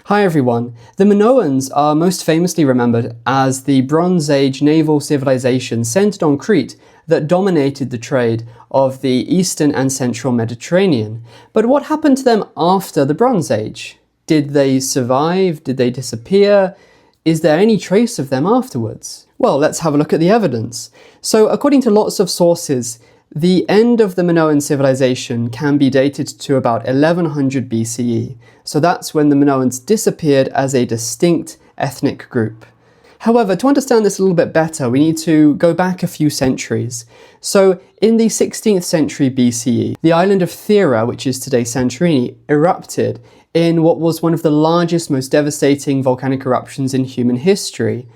Hi everyone. The Minoans are most famously remembered as the Bronze Age naval civilization centered on Crete that dominated the trade of the Eastern and Central Mediterranean. But what happened to them after the Bronze Age? Did they survive? Did they disappear? Is there any trace of them afterwards? Well, let's have a look at the evidence. So, according to lots of sources, the end of the Minoan civilization can be dated to about 1100 BCE. So that's when the Minoans disappeared as a distinct ethnic group. However, to understand this a little bit better, we need to go back a few centuries. So in the 16th century BCE, the island of Thera, which is today Santorini, erupted in what was one of the largest, most devastating volcanic eruptions in human history.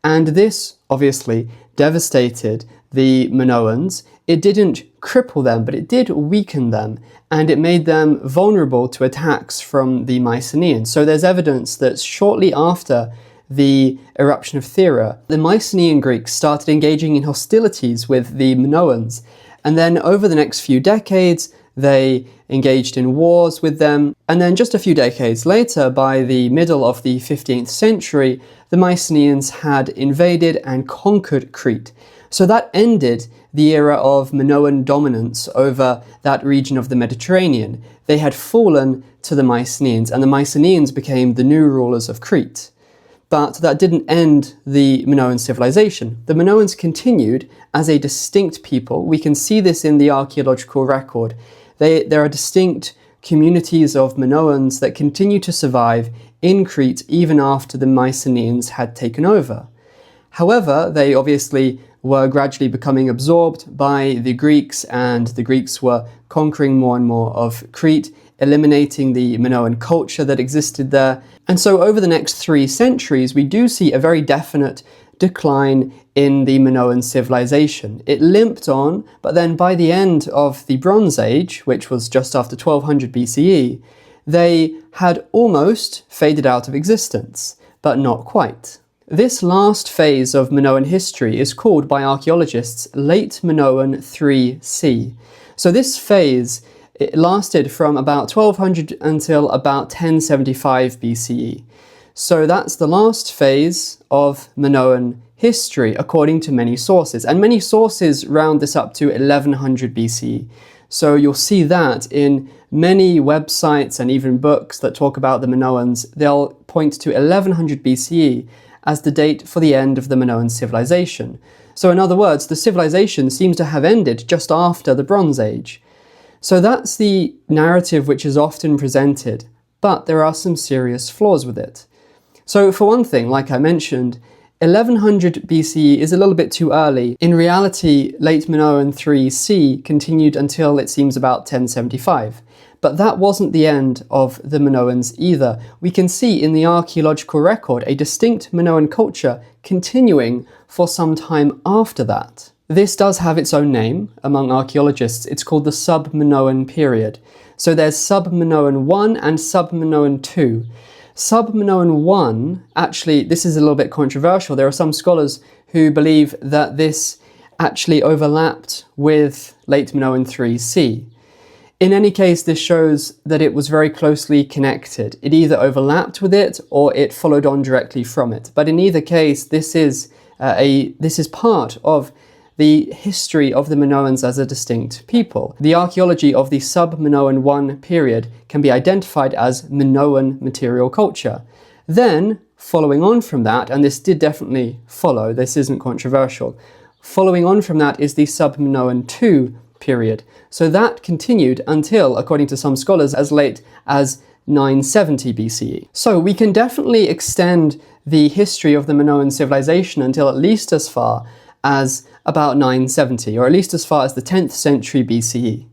And this, obviously, devastated the Minoans. It didn't cripple them, but it did weaken them, and it made them vulnerable to attacks from the Mycenaeans. So there's evidence that shortly after the eruption of Thera, the Mycenaean Greeks started engaging in hostilities with the Minoans, and then over the next few decades, they engaged in wars with them, and then just a few decades later, by the middle of the 15th century, the Mycenaeans had invaded and conquered Crete. So that ended the era of Minoan dominance over that region of the Mediterranean. They had fallen to the Mycenaeans, and the Mycenaeans became the new rulers of Crete. But that didn't end the Minoan civilization. The Minoans continued as a distinct people. We can see this in the archaeological record. There are distinct communities of Minoans that continue to survive in Crete even after the Mycenaeans had taken over. However, they obviously were gradually becoming absorbed by the Greeks, and the Greeks were conquering more and more of Crete, eliminating the Minoan culture that existed there. And so over the next 3 centuries, we do see a very definite decline in the Minoan civilization. It limped on, but then by the end of the Bronze Age, which was just after 1200 BCE, they had almost faded out of existence, but not quite. This last phase of Minoan history is called by archaeologists Late Minoan 3C. So this phase, it lasted from about 1200 until about 1075 BCE. So that's the last phase of Minoan history, according to many sources. And many sources round this up to 1100 BCE. So you'll see that in many websites and even books that talk about the Minoans. They'll point to 1100 BCE as the date for the end of the Minoan civilization. So in other words, the civilization seems to have ended just after the Bronze Age. So that's the narrative which is often presented, but there are some serious flaws with it. So for one thing, like I mentioned, 1100 BCE is a little bit too early. In reality, Late Minoan 3C continued until it seems about 1075. But that wasn't the end of the Minoans either. We can see in the archaeological record a distinct Minoan culture continuing for some time after that. This does have its own name among archaeologists. It's called the Sub-Minoan period. So there's Sub-Minoan 1 and Sub-Minoan 2. Sub-Minoan 1, actually, this is a little bit controversial. There are some scholars who believe that this actually overlapped with Late Minoan 3C. In any case, this shows that it was very closely connected. It either overlapped with it or it followed on directly from it. But in either case, this is part of the history of the Minoans as a distinct people. The archaeology of the Sub-Minoan 1 period can be identified as Minoan material culture. Then, following on from that, and this did definitely follow, this isn't controversial, following on from that is the Sub-Minoan 2 period. So that continued until, according to some scholars, as late as 970 BCE. So we can definitely extend the history of the Minoan civilization until at least as far as about 970, or at least as far as the 10th century BCE.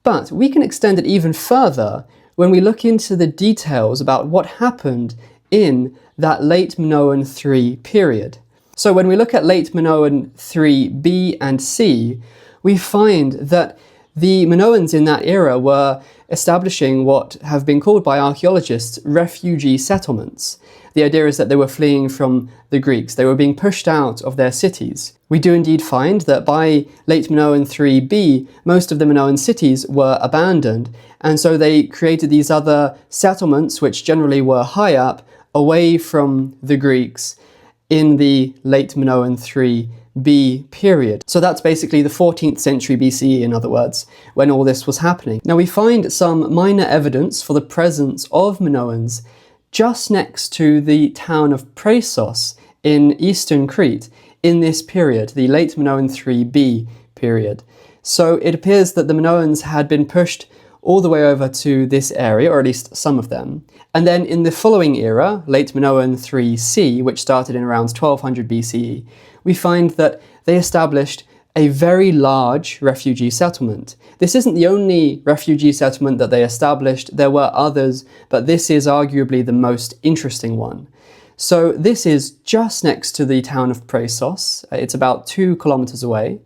But we can extend it even further when we look into the details about what happened in that Late Minoan 3 period. So when we look at Late Minoan 3B and C, we find that the Minoans in that era were establishing what have been called by archaeologists refugee settlements. The idea is that they were fleeing from the Greeks. They were being pushed out of their cities. We do indeed find that by late Minoan 3b, most of the Minoan cities were abandoned, and so they created these other settlements, which generally were high up, away from the Greeks, in the late Minoan 3b period. So that's basically the 14th century BCE, in other words, when all this was happening. Now we find some minor evidence for the presence of Minoans just next to the town of Praesos in eastern Crete in this period, the late Minoan 3b period. So it appears that the Minoans had been pushed all the way over to this area, or at least some of them. And then in the following era, late Minoan 3c, which started in around 1200 BCE, we find that they established a very large refugee settlement. This isn't the only refugee settlement that they established. There were others, but this is arguably the most interesting one. So this is just next to the town of Praesos. It's about 2 kilometers away.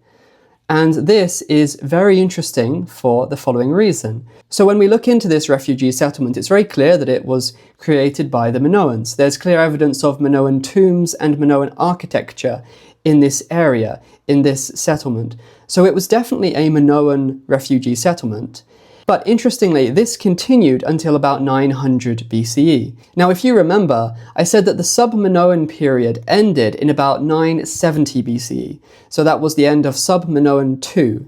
And this is very interesting for the following reason. So when we look into this refugee settlement, it's very clear that it was created by the Minoans. There's clear evidence of Minoan tombs and Minoan architecture in this area, in this settlement. So it was definitely a Minoan refugee settlement. But interestingly, this continued until about 900 BCE. Now, if you remember, I said that the sub-Minoan period ended in about 970 BCE. So that was the end of sub-Minoan II.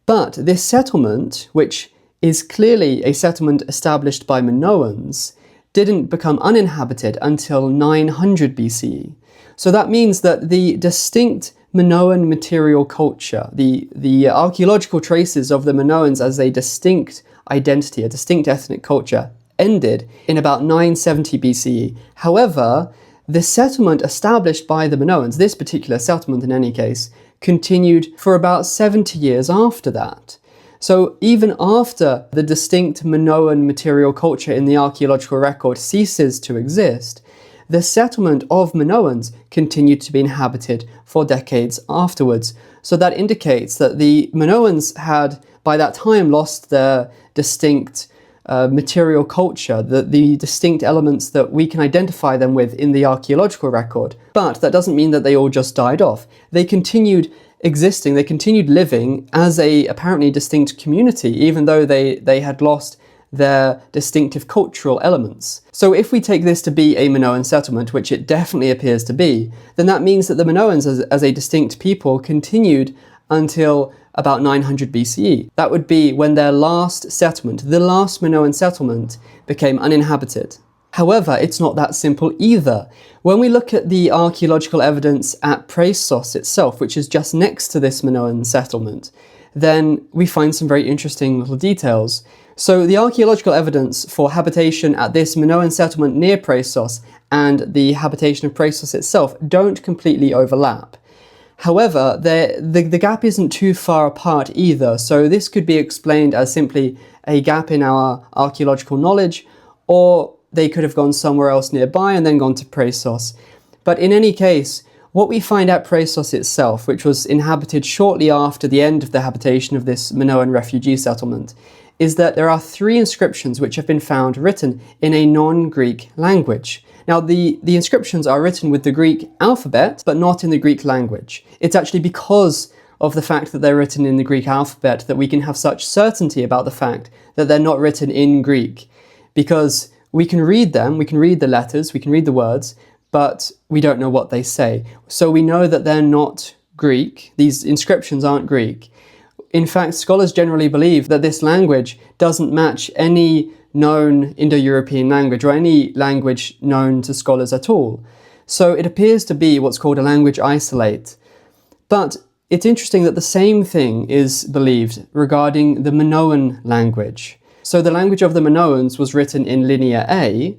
But this settlement, which is clearly a settlement established by Minoans, didn't become uninhabited until 900 BCE. So that means that the distinct Minoan material culture, the archaeological traces of the Minoans as a distinct identity, a distinct ethnic culture, ended in about 970 BCE. However, the settlement established by the Minoans, this particular settlement in any case, continued for about 70 years after that. So even after the distinct Minoan material culture in the archaeological record ceases to exist, the settlement of Minoans continued to be inhabited for decades afterwards. So that indicates that the Minoans had, by that time, lost their distinct material culture, the distinct elements that we can identify them with in the archaeological record. But that doesn't mean that they all just died off. They continued existing, they continued living as a apparently distinct community, even though they had lost their distinctive cultural elements. So if we take this to be a Minoan settlement, which it definitely appears to be, then that means that the Minoans as a distinct people continued until about 900 BCE. That would be when their last settlement, the last Minoan settlement, became uninhabited. However, it's not that simple either. When we look at the archaeological evidence at Praesos itself, which is just next to this Minoan settlement, then we find some very interesting little details. So the archaeological evidence for habitation at this Minoan settlement near Praesos and the habitation of Praesos itself don't completely overlap. However, the gap isn't too far apart either, so this could be explained as simply a gap in our archaeological knowledge, or they could have gone somewhere else nearby and then gone to Praesos. But in any case, what we find at Praesos itself, which was inhabited shortly after the end of the habitation of this Minoan refugee settlement, is that there are 3 inscriptions which have been found written in a non-Greek language. Now, the inscriptions are written with the Greek alphabet, but not in the Greek language. It's actually because of the fact that they're written in the Greek alphabet that we can have such certainty about the fact that they're not written in Greek. Because we can read them, we can read the letters, we can read the words, but we don't know what they say. So we know that they're not Greek. These inscriptions aren't Greek. In fact, scholars generally believe that this language doesn't match any known Indo-European language or any language known to scholars at all. So it appears to be what's called a language isolate. But it's interesting that the same thing is believed regarding the Minoan language. So the language of the Minoans was written in Linear A,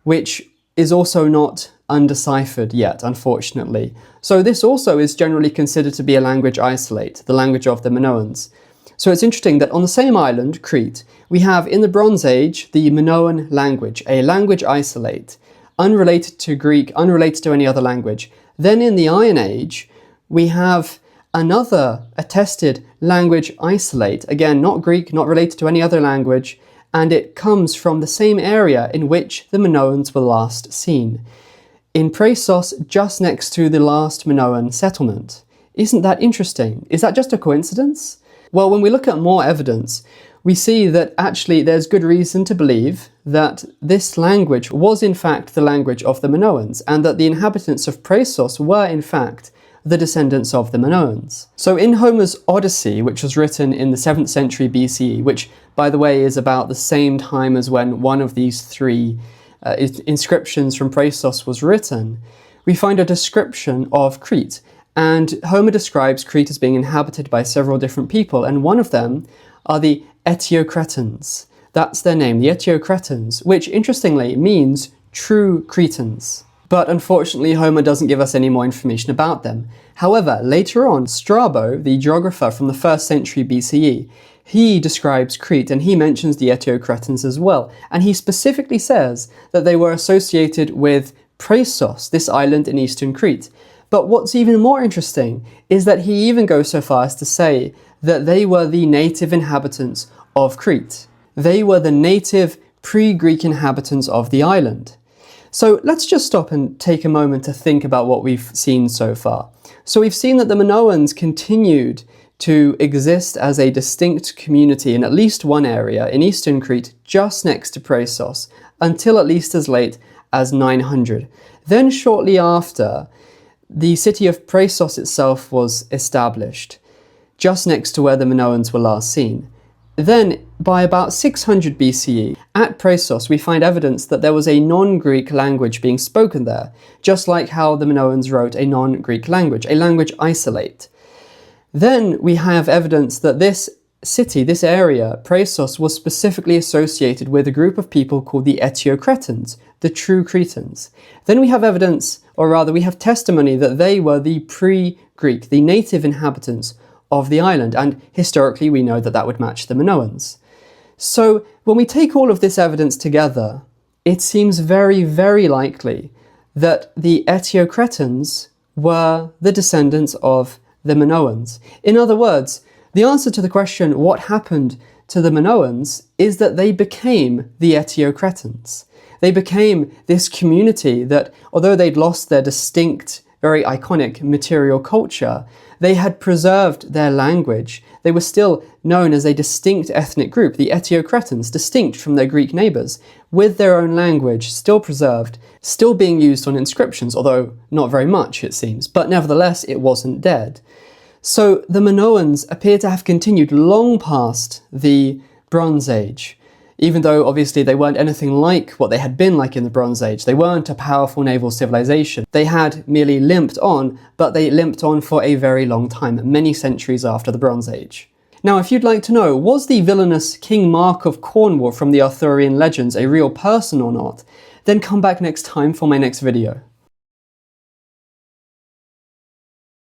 which is also not undeciphered yet, unfortunately. So this also is generally considered to be a language isolate, the language of the Minoans. So it's interesting that on the same island, Crete, we have in the Bronze Age the Minoan language, a language isolate, unrelated to Greek, unrelated to any other language. Then in the Iron Age, we have another attested language isolate, again, not Greek, not related to any other language, and it comes from the same area in which the Minoans were last seen, in Praesos, just next to the last Minoan settlement. Isn't that interesting? Is that just a coincidence? Well, when we look at more evidence, we see that actually there's good reason to believe that this language was in fact the language of the Minoans, and that the inhabitants of Praesos were in fact the descendants of the Minoans. So in Homer's Odyssey, which was written in the 7th century BCE, which by the way is about the same time as when one of these three inscriptions from Praesos was written, we find a description of Crete. And Homer describes Crete as being inhabited by several different people, and one of them are the Eteocretans. That's their name, the Eteocretans, which interestingly means true Cretans. But unfortunately, Homer doesn't give us any more information about them. However, later on, Strabo, the geographer from the 1st century BCE, he describes Crete and he mentions the Eteocretans as well. And he specifically says that they were associated with Praesos, this island in eastern Crete. But what's even more interesting is that he even goes so far as to say that they were the native inhabitants of Crete. They were the native pre-Greek inhabitants of the island. So let's just stop and take a moment to think about what we've seen so far. So we've seen that the Minoans continued to exist as a distinct community in at least one area in eastern Crete, just next to Praesos, until at least as late as 900. Then shortly after, the city of Praesos itself was established, just next to where the Minoans were last seen. Then, by about 600 BCE, at Praesos we find evidence that there was a non-Greek language being spoken there, just like how the Minoans wrote a non-Greek language, a language isolate. Then we have evidence that this city, this area, Praesos, was specifically associated with a group of people called the Eteocretans, the true Cretans. Then we have evidence, or rather we have testimony that they were the pre-Greek, the native inhabitants of the island, and historically we know that that would match the Minoans. So when we take all of this evidence together, it seems very, very likely that the Eteocretans were the descendants of the Minoans. In other words, the answer to the question, what happened to the Minoans, is that they became the Eteocretans. They became this community that, although they'd lost their distinct, very iconic material culture, they had preserved their language. They were still known as a distinct ethnic group, the Eteocretans, distinct from their Greek neighbours, with their own language still preserved, still being used on inscriptions, although not very much it seems, but nevertheless it wasn't dead. So the Minoans appear to have continued long past the Bronze Age, even though obviously they weren't anything like what they had been like in the Bronze Age. They weren't a powerful naval civilization. They had merely limped on, but they limped on for a very long time, many centuries after the Bronze Age. Now, if you'd like to know, was the villainous King Mark of Cornwall from the Arthurian legends a real person or not, then come back next time for my next video.